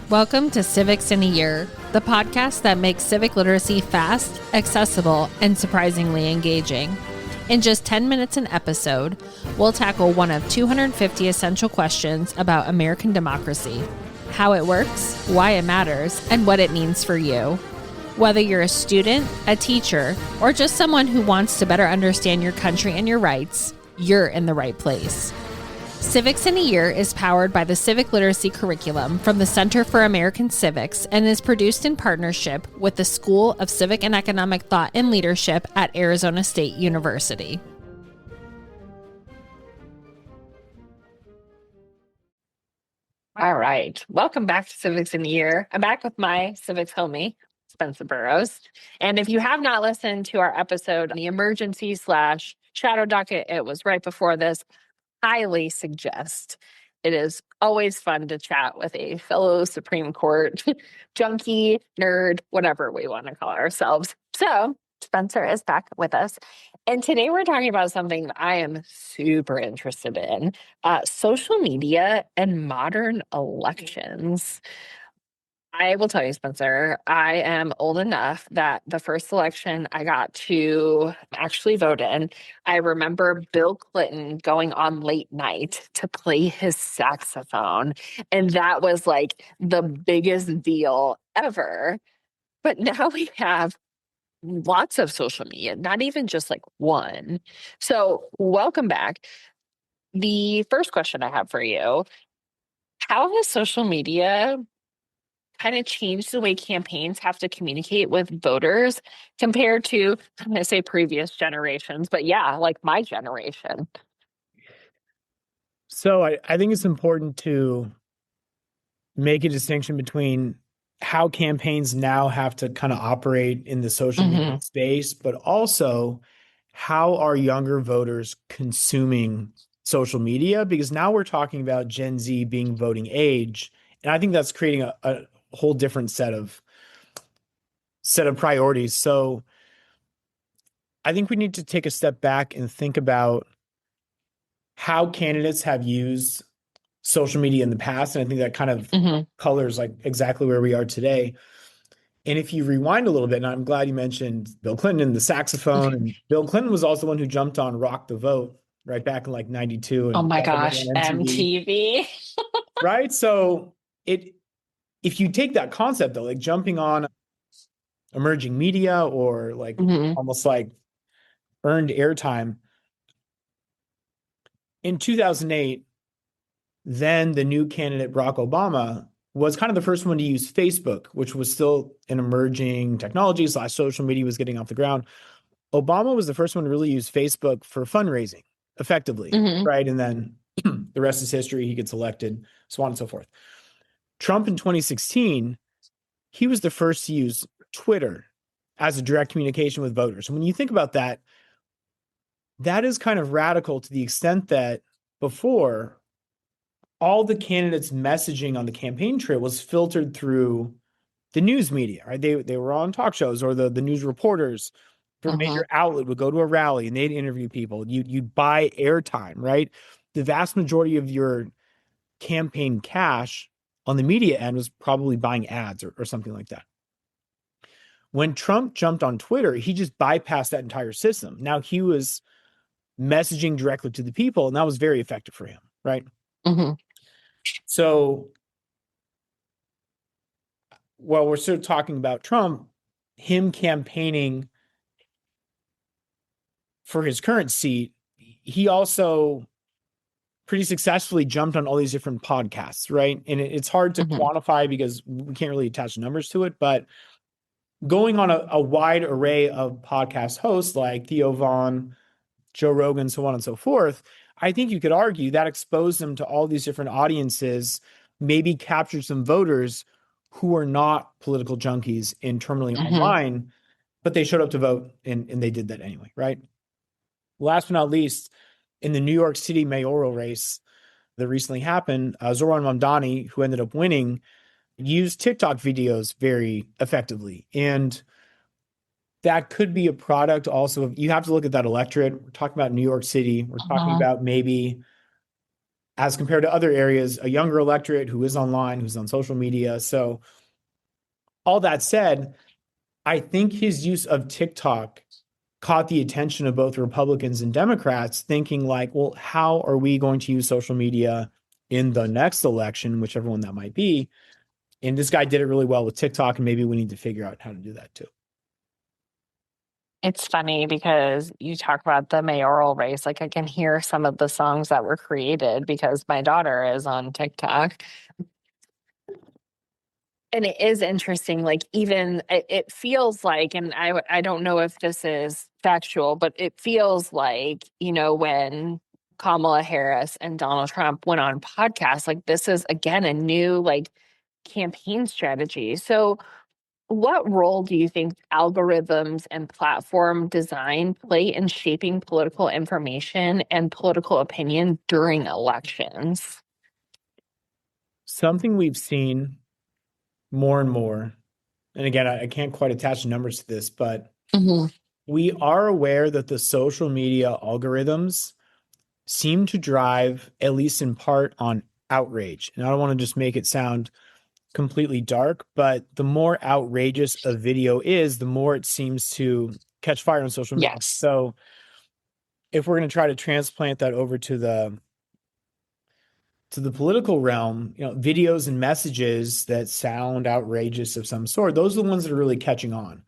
Welcome to Civics in a Year, the podcast that makes civic literacy fast, accessible, and surprisingly engaging. In just 10 minutes an episode, we'll tackle one of 250 essential questions about American democracy, how it works, why it matters, and what it means for you. Whether you're a student, a teacher, or just someone who wants to better understand your country and your rights, you're in the right place. Civics in a Year is powered by the Civic Literacy Curriculum from the Center for American Civics and is produced in partnership with the School of Civic and Economic Thought and Leadership at Arizona State University. All right. Welcome back to Civics in a Year. I'm back with my civics homie, Spencer Burrows. And if you have not listened to our episode on the emergency/shadow docket, it was right before this. Highly suggest. It is always fun to chat with a fellow Supreme Court junkie, nerd, whatever we want to call ourselves. So Spencer is back with us. And today we're talking about something that I am super interested in, social media and modern elections. I will tell you, Spencer, I am old enough that the first election I got to actually vote in, I remember Bill Clinton going on late night to play his saxophone. And that was like the biggest deal ever. But now we have lots of social media, not even just like one. So, welcome back. The first question I have for you: how has social media kind of changed the way campaigns have to communicate with voters compared to, I'm going to say previous generations, but yeah, like my generation? So I think it's important to make a distinction between how campaigns now have to kind of operate in the social media space, but also how are younger voters consuming social media? Because now we're talking about Gen Z being voting age. And I think that's creating a whole different set of priorities. So I think we need to take a step back and think about how candidates have used social media in the past. And I think that kind of colors like exactly where we are today. And if you rewind a little bit, and I'm glad you mentioned Bill Clinton and the saxophone, and Bill Clinton was also the one who jumped on Rock the Vote right back in like 92. And Oh my gosh, MTV. Right? So if you take that concept though, like jumping on emerging media or like almost like earned airtime, in 2008, then the new candidate, Barack Obama, was kind of the first one to use Facebook, which was still an emerging technology / social media was getting off the ground. Obama was the first one to really use Facebook for fundraising effectively, right? And then the rest is history. He gets elected, so on and so forth. Trump in 2016, he was the first to use Twitter as a direct communication with voters. And when you think about that, that is kind of radical to the extent that before, all the candidates' messaging on the campaign trail was filtered through the news media, right? They were on talk shows, or the news reporters from a major outlet would go to a rally and they'd interview people. You'd buy airtime, right? The vast majority of your campaign cash on the media end was probably buying ads or something like that. When Trump jumped on Twitter, he just bypassed that entire system. Now he was messaging directly to the people, and that was very effective for him, right? So while we're sort of talking about Trump, him campaigning for his current seat, he also pretty successfully jumped on all these different podcasts, right? And it's hard to quantify because we can't really attach numbers to it, but going on a wide array of podcast hosts like Theo Vaughn, Joe Rogan, so on and so forth, I think you could argue that exposed them to all these different audiences, maybe captured some voters who are not political junkies internally online, but they showed up to vote and they did that anyway, right? Last but not least, in the New York City mayoral race that recently happened, Zoran Mamdani, who ended up winning, used TikTok videos very effectively. And that could be a product also of, you have to look at that electorate. We're talking about New York City. We're talking about maybe as compared to other areas, a younger electorate who is online, who's on social media. So all that said, I think his use of TikTok caught the attention of both Republicans and Democrats, thinking like, well, how are we going to use social media in the next election, whichever one that might be? And this guy did it really well with TikTok, and maybe we need to figure out how to do that too. It's funny because you talk about the mayoral race. Like I can hear some of the songs that were created because my daughter is on TikTok. And it is interesting, like even it feels like, and I don't know if this is factual, but it feels like, when Kamala Harris and Donald Trump went on podcasts, like this is again a new like campaign strategy. So what role do you think algorithms and platform design play in shaping political information and political opinion during elections? Something we've seen more and more, and again, I can't quite attach numbers to this, but Mhm. we are aware that the social media algorithms seem to drive, at least in part, on outrage. And I don't want to just make it sound completely dark, but the more outrageous a video is, the more it seems to catch fire on social media. Yes. So if we're going to try to transplant that over to the political realm, videos and messages that sound outrageous of some sort, those are the ones that are really catching on.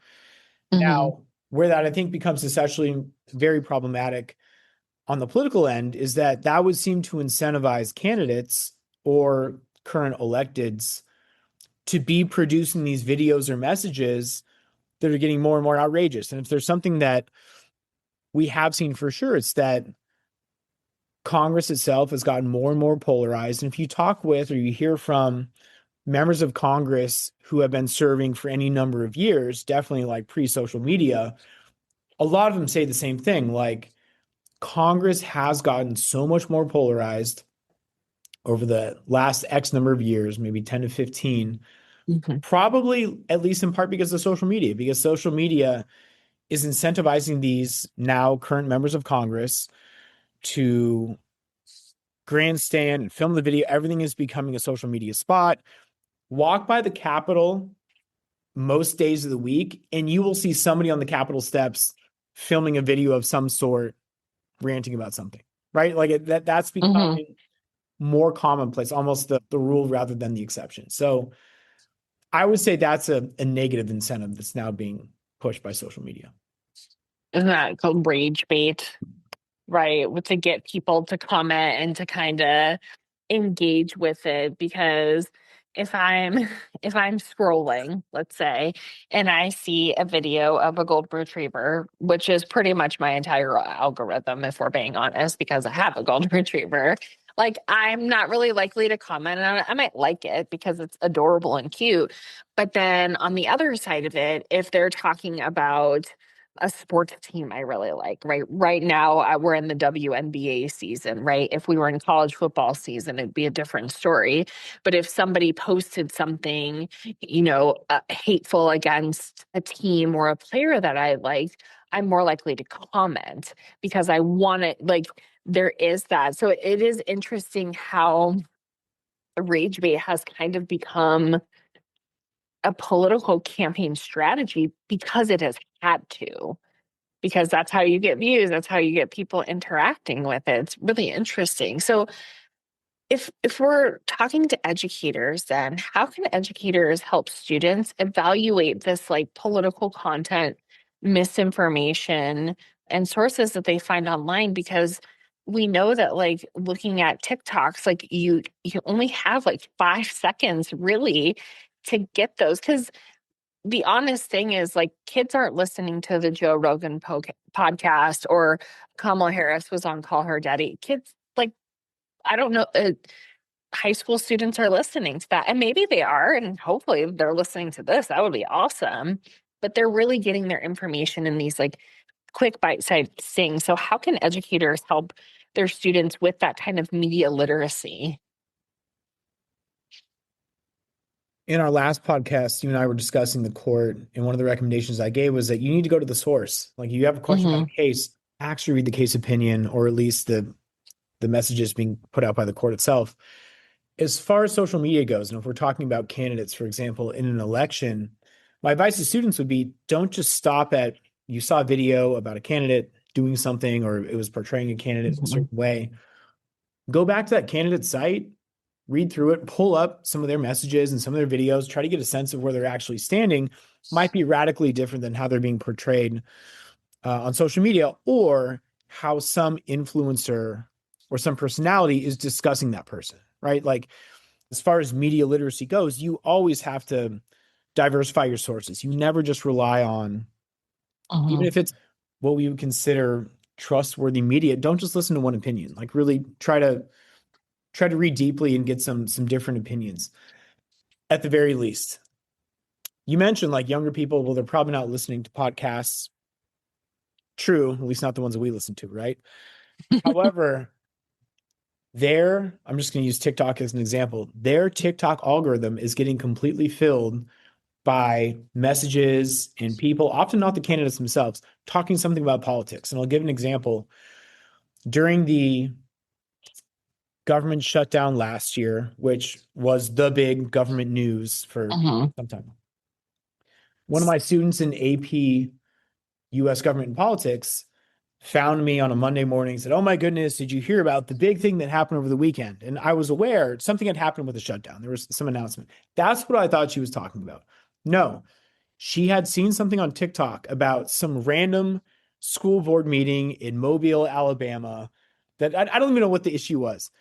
Hmm. Now, where that I think becomes especially very problematic on the political end is that would seem to incentivize candidates or current electeds to be producing these videos or messages that are getting more and more outrageous. And if there's something that we have seen for sure, it's that Congress itself has gotten more and more polarized. And if you talk with or you hear from members of Congress who have been serving for any number of years, definitely like pre-social media, a lot of them say the same thing. Like Congress has gotten so much more polarized over the last X number of years, maybe 10 to 15, Hmm. probably at least in part because of social media, because social media is incentivizing these now current members of Congress to grandstand and film the video. Everything is becoming a social media spot. Walk by the Capitol most days of the week, and you will see somebody on the Capitol steps filming a video of some sort, ranting about something, right? Like that's Hmm. becoming more commonplace, almost the rule rather than the exception. So I would say that's a negative incentive that's now being pushed by social media. Isn't that called rage bait? Right, to get people to comment and to kind of engage with it. Because if I'm if I'm scrolling, let's say, and I see a video of a golden retriever, which is pretty much my entire algorithm, if we're being honest, because I have a golden retriever, like I'm not really likely to comment on it. I might like it because it's adorable and cute, but then on the other side of it, if they're talking about a sports team I really like, right? Right now, we're in the WNBA season, right? If we were in college football season, it'd be a different story. But if somebody posted something, hateful against a team or a player that I liked, I'm more likely to comment because I want it. Like there is that. So it is interesting how rage bait has kind of become a political campaign strategy because it has had to, because that's how you get views, that's how you get people interacting with it. It's really interesting. So if we're talking to educators, then how can educators help students evaluate this like political content, misinformation, and sources that they find online? Because we know that like looking at TikToks, like you only have like 5 seconds really to get those. Because the honest thing is like kids aren't listening to the Joe Rogan podcast, or Kamala Harris was on Call Her Daddy. Kids like, I don't know, high school students are listening to that, and maybe they are, and hopefully they're listening to this. That would be awesome. But they're really getting their information in these like quick bite-sized things. So how can educators help their students with that kind of media literacy? In our last podcast, you and I were discussing the court, and one of the recommendations I gave was that you need to go to the source. Like you have a question about Hmm. a case, actually read the case opinion or at least the the messages being put out by the court itself. As far as social media goes, and if we're talking about candidates, for example, in an election, my advice to students would be don't just stop at you saw a video about a candidate doing something or it was portraying a candidate a Mhm. certain way. Go back to that candidate site, read through it, pull up some of their messages and some of their videos, try to get a sense of where they're actually standing. Might be radically different than how they're being portrayed on social media or how some influencer or some personality is discussing that person, right? Like, as far as media literacy goes, you always have to diversify your sources. You never just rely on, even Mhm. if it's what we would consider trustworthy media, don't just listen to one opinion. Like really try to read deeply and get some different opinions at the very least. You mentioned like younger people, well, they're probably not listening to podcasts. True, at least not the ones that we listen to, right? However, I'm just going to use TikTok as an example. Their TikTok algorithm is getting completely filled by messages and people, often not the candidates themselves, talking something about politics. And I'll give an example. During the government shutdown last year, which was the big government news for Mhm. some time, one of my students in AP US government and politics found me on a Monday morning and said, "Oh my goodness, did you hear about the big thing that happened over the weekend?" And I was aware something had happened with the shutdown. There was some announcement. That's what I thought she was talking about. No, she had seen something on TikTok about some random school board meeting in Mobile, Alabama, that I don't even know what the issue was.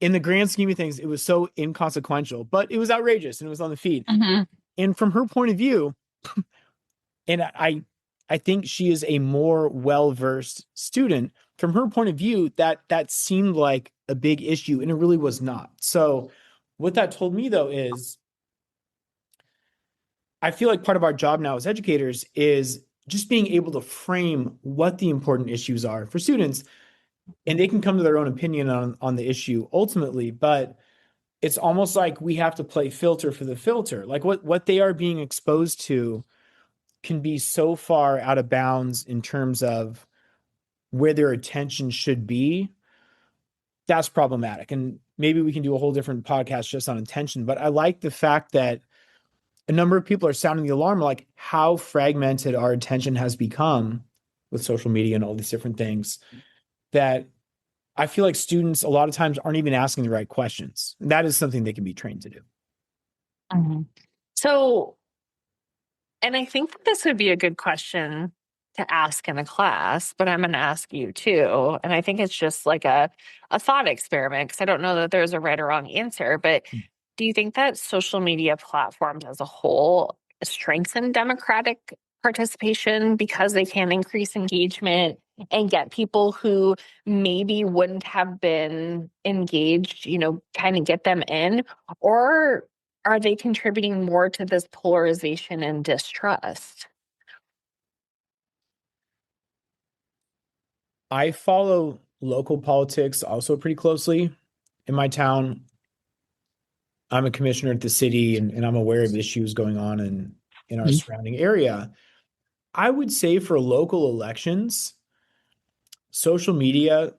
In the grand scheme of things, it was so inconsequential, but it was outrageous and it was on the feed. Mhm. And from her point of view, and I think she is a more well-versed student. From her point of view, that seemed like a big issue, and it really was not. So what that told me though is I feel like part of our job now as educators is just being able to frame what the important issues are for students, and they can come to their own opinion on the issue ultimately, but it's almost like we have to play filter for the filter. Like what they are being exposed to can be so far out of bounds in terms of where their attention should be. That's problematic. And maybe we can do a whole different podcast just on attention. But I like the fact that a number of people are sounding the alarm, like how fragmented our attention has become with social media and all these different things, that I feel like students a lot of times aren't even asking the right questions. And that is something they can be trained to do. Mhm. So, and I think that this would be a good question to ask in a class, but I'm going to ask you too. And I think it's just like a thought experiment because I don't know that there's a right or wrong answer. But do you think that social media platforms as a whole strengthen democratic participation because they can increase engagement and get people who maybe wouldn't have been engaged, kind of get them in? Or are they contributing more to this polarization and distrust? I follow local politics also pretty closely in my town. I'm a commissioner at the city and I'm aware of issues going on in our Mhm. surrounding area. I would say for local elections, social media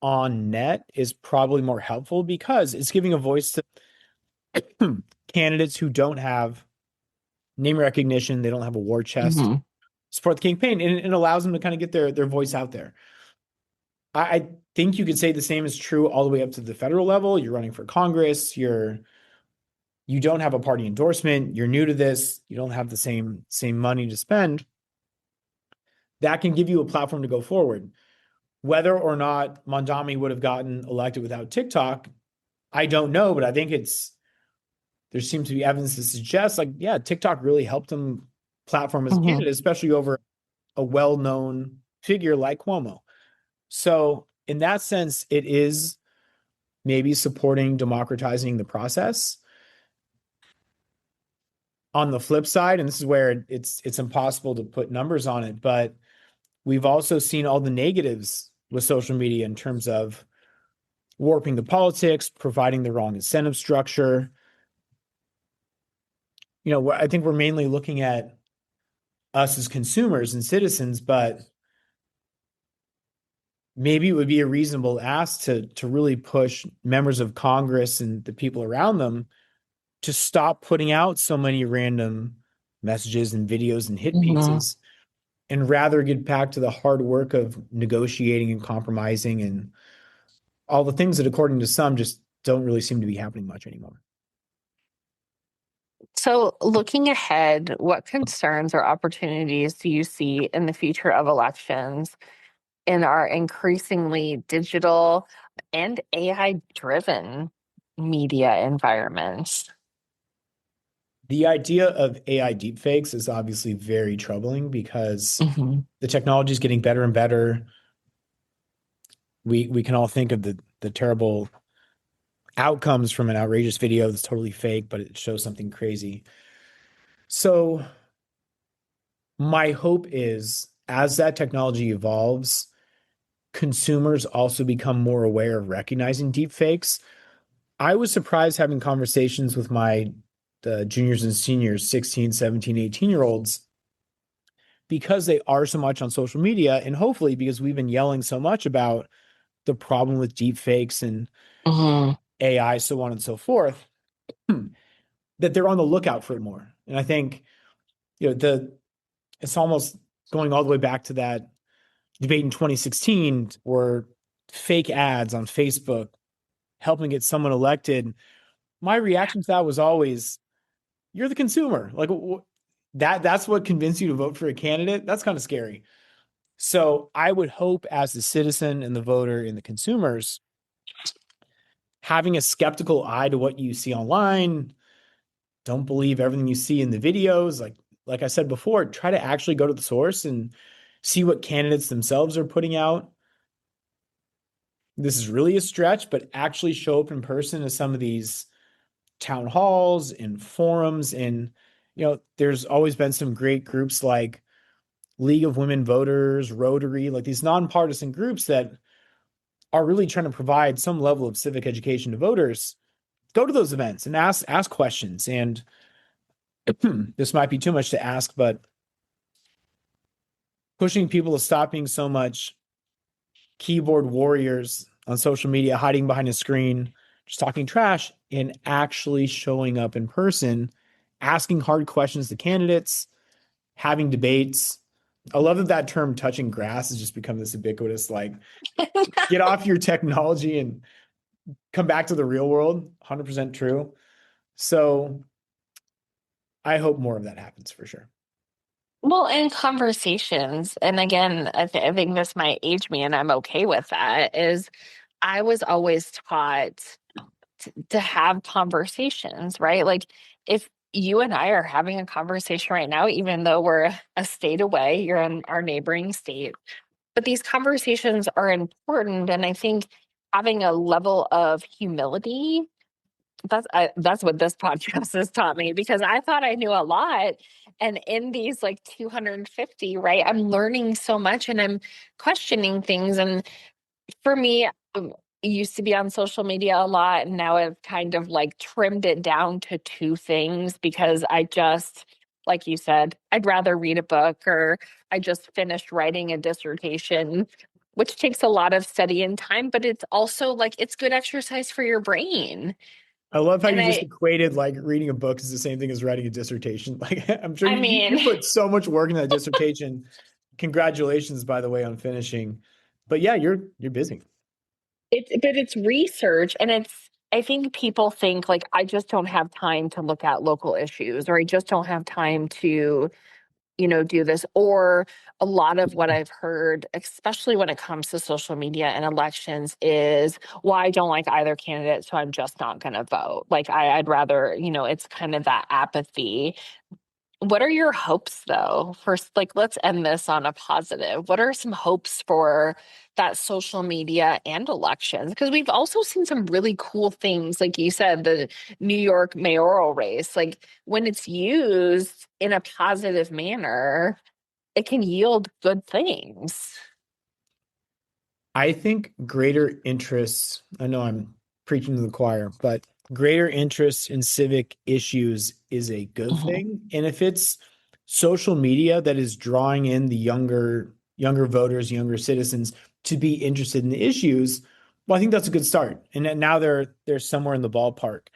on net is probably more helpful because it's giving a voice to candidates who don't have name recognition, they don't have a war chest, Mhm. support the campaign, and it allows them to kind of get their voice out there. I think you could say the same is true all the way up to the federal level. You're running for Congress, you don't have a party endorsement, you're new to this, you don't have the same money to spend. That can give you a platform to go forward. Whether or not Mondami would have gotten elected without TikTok, I don't know, but I think there seems to be evidence to suggest like, yeah, TikTok really helped him platform as a Mhm. candidate, especially over a well-known figure like Cuomo. So in that sense, it is maybe supporting democratizing the process. On the flip side, and this is where it's impossible to put numbers on it, but we've also seen all the negatives with social media in terms of warping the politics, providing the wrong incentive structure. I think we're mainly looking at us as consumers and citizens, but maybe it would be a reasonable ask to really push members of Congress and the people around them to stop putting out so many random messages and videos and hit Mhm. pieces and rather get back to the hard work of negotiating and compromising and all the things that, according to some, just don't really seem to be happening much anymore. So, looking ahead, what concerns or opportunities do you see in the future of elections in our increasingly digital and AI driven media environments? The idea of AI deepfakes is obviously very troubling because Hmm. the technology is getting better and better. We can all think of the terrible outcomes from an outrageous video that's totally fake, but it shows something crazy. So my hope is as that technology evolves, consumers also become more aware of recognizing deepfakes. I was surprised having conversations with my the juniors and seniors, 16, 17, 18-year-olds, because they are so much on social media, and hopefully because we've been yelling so much about the problem with deepfakes and Hmm. AI, so on and so forth, that they're on the lookout for it more. And I think, it's almost going all the way back to that debate in 2016 where fake ads on Facebook helping get someone elected. My reaction to that was always, you're the consumer. Like that's what convinced you to vote for a candidate. That's kind of scary. So I would hope as the citizen and the voter and the consumers having a skeptical eye to what you see online, don't believe everything you see in the videos. Like I said before, try to actually go to the source and see what candidates themselves are putting out. This is really a stretch, but actually show up in person to some of these town halls and forums. And, there's always been some great groups like League of Women Voters, Rotary, like these nonpartisan groups that are really trying to provide some level of civic education to voters. Go to those events and ask questions. And this might be too much to ask, but pushing people to stop being so much keyboard warriors on social media, hiding behind a screen, just talking trash, and actually showing up in person, asking hard questions to candidates, having debates. I love that term touching grass has just become this ubiquitous, like, get off your technology and come back to the real world. 100% true. So I hope more of that happens for sure. Well, in conversations, and again, I think this might age me, and I'm okay with that, is I was always taught to have conversations, right? Like if you and I are having a conversation right now, even though we're a state away, you're in our neighboring state, but these conversations are important. And I think having a level of humility, that's what this podcast has taught me because I thought I knew a lot. And in these like 250, right, I'm learning so much and I'm questioning things. And for me, used to be on social media a lot, and now I've kind of like trimmed it down to two things because I just, like you said, I'd rather read a book or I just finished writing a dissertation, which takes a lot of study and time, but it's also like it's good exercise for your brain. I love how And you just equated like reading a book is the same thing as writing a dissertation. Like I'm sure I you mean, put so much work in that dissertation. Congratulations, by the way, on finishing. But yeah, you're busy. it's research and it's I think people think like I just don't have time to look at local issues or I just don't have time to do this. Or a lot of what I've heard, especially when it comes to social media and elections, is, well, I don't like either candidate, so I'm just not going to vote. Like, I'd rather, it's kind of that apathy. What are your hopes, though? First, like, let's end this on a positive. What are some hopes for that social media and elections? Because we've also seen some really cool things, like you said, the New York mayoral race. Like, when it's used in a positive manner, it can yield good things. I think greater interest, I know I'm preaching to the choir, but greater interest in civic issues is a good Mhm. thing. And if it's social media that is drawing in the younger voters, younger citizens, to be interested in the issues, well, I think that's a good start. And now they're somewhere in the ballpark.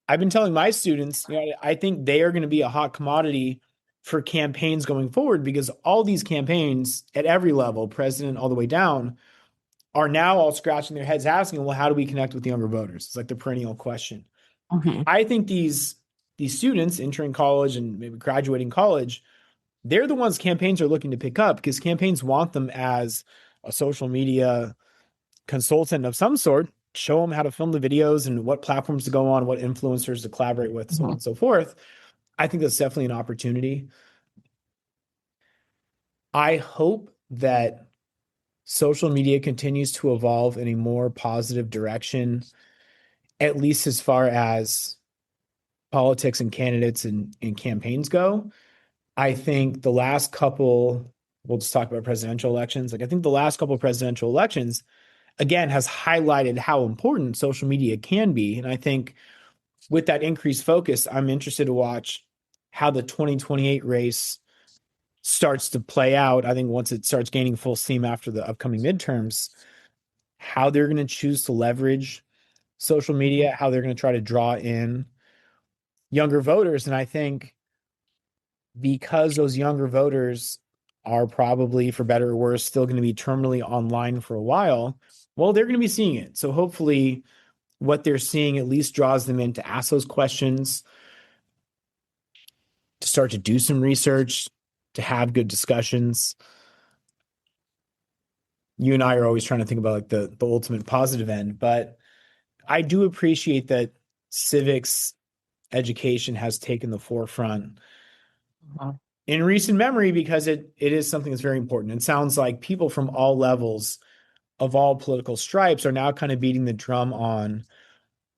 I've been telling my students, I think they are going to be a hot commodity for campaigns going forward, because all these campaigns at every level, president all the way down, are now all scratching their heads asking, well, how do we connect with younger voters? It's like the perennial question. I think these students entering college and maybe graduating college, they're the ones campaigns are looking to pick up, because campaigns want them as a social media consultant of some sort, show them how to film the videos and what platforms to go on, what influencers to collaborate with, so on and so forth. I think that's definitely an opportunity. I hope that social media continues to evolve in a more positive direction, at least as far as politics and candidates and campaigns go. I think the last couple, we'll just talk about presidential elections. I think the last couple of presidential elections, again, has highlighted how important social media can be. And I think with that increased focus, I'm interested to watch how the 2028 race starts to play out. I think once it starts gaining full steam after the upcoming midterms, how they're going to choose to leverage social media, how they're going to try to draw in younger voters. And I think because those younger voters are probably, for better or worse, still going to be terminally online for a while, well, they're going to be seeing it. So hopefully what they're seeing at least draws them in to ask those questions, to start to do some research, to have good discussions. You and I are always trying to think about like the ultimate positive end, but I do appreciate that civics education has taken the forefront in recent memory, because it is something that's very important. It sounds like people from all levels of all political stripes are now kind of beating the drum on,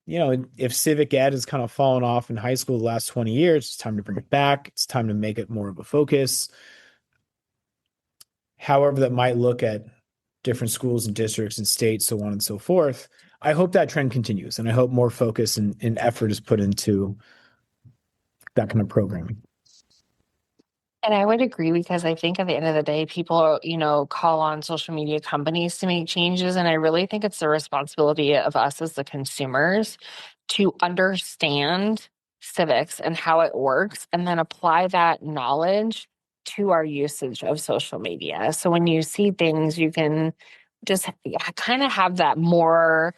if civic ed has kind of fallen off in high school the last 20 years, it's time to bring it back. It's time to make it more of a focus. However that might look at different schools and districts and states, so on and so forth. I hope that trend continues, and I hope more focus and effort is put into that kind of programming. And I would agree, because I think at the end of the day, people, call on social media companies to make changes. And I really think it's the responsibility of us as the consumers to understand civics and how it works, and then apply that knowledge to our usage of social media. So when you see things, you can just kind of have that more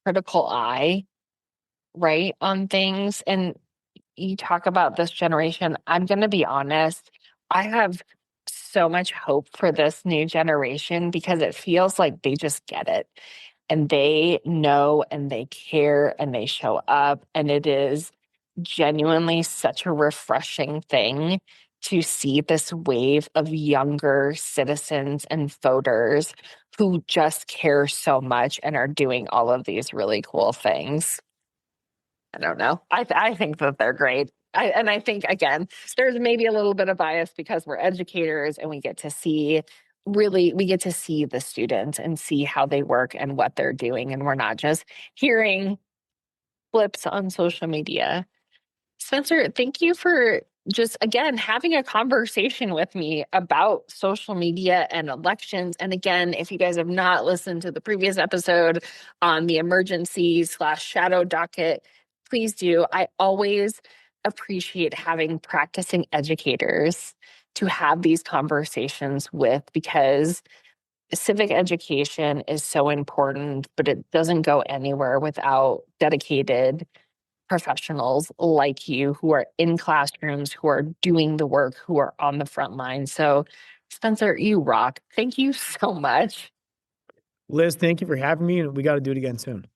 critical eye, right, on things. And you talk about this generation. I'm going to be honest. I have so much hope for this new generation, because it feels like they just get it, and they know, and they care, and they show up. And it is genuinely such a refreshing thing to see this wave of younger citizens and voters who just care so much and are doing all of these really cool things. I don't know. I think that they're great. I think, again, there's maybe a little bit of bias because we're educators and we get to see the students and see how they work and what they're doing. And we're not just hearing blips on social media. Spencer, thank you for just, again, having a conversation with me about social media and elections. And again, if you guys have not listened to the previous episode on the emergency/shadow docket, please do. I always appreciate having practicing educators to have these conversations with, because civic education is so important, but it doesn't go anywhere without dedicated professionals like you, who are in classrooms, who are doing the work, who are on the front line. So, Spencer, you rock. Thank you so much. Liz, thank you for having me, and we got to do it again soon.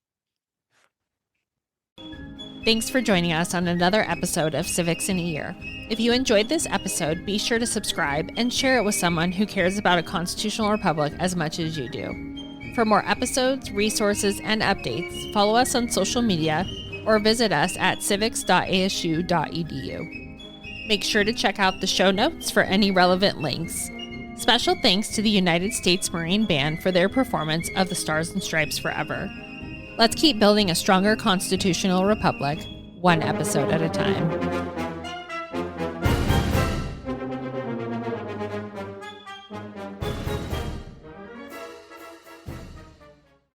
Thanks for joining us on another episode of Civics in a Year. If you enjoyed this episode, be sure to subscribe and share it with someone who cares about a constitutional republic as much as you do. For more episodes, resources, and updates, follow us on social media or visit us at civics.asu.edu. Make sure to check out the show notes for any relevant links. Special thanks to the United States Marine Band for their performance of the Stars and Stripes Forever. Let's keep building a stronger constitutional republic, one episode at a time.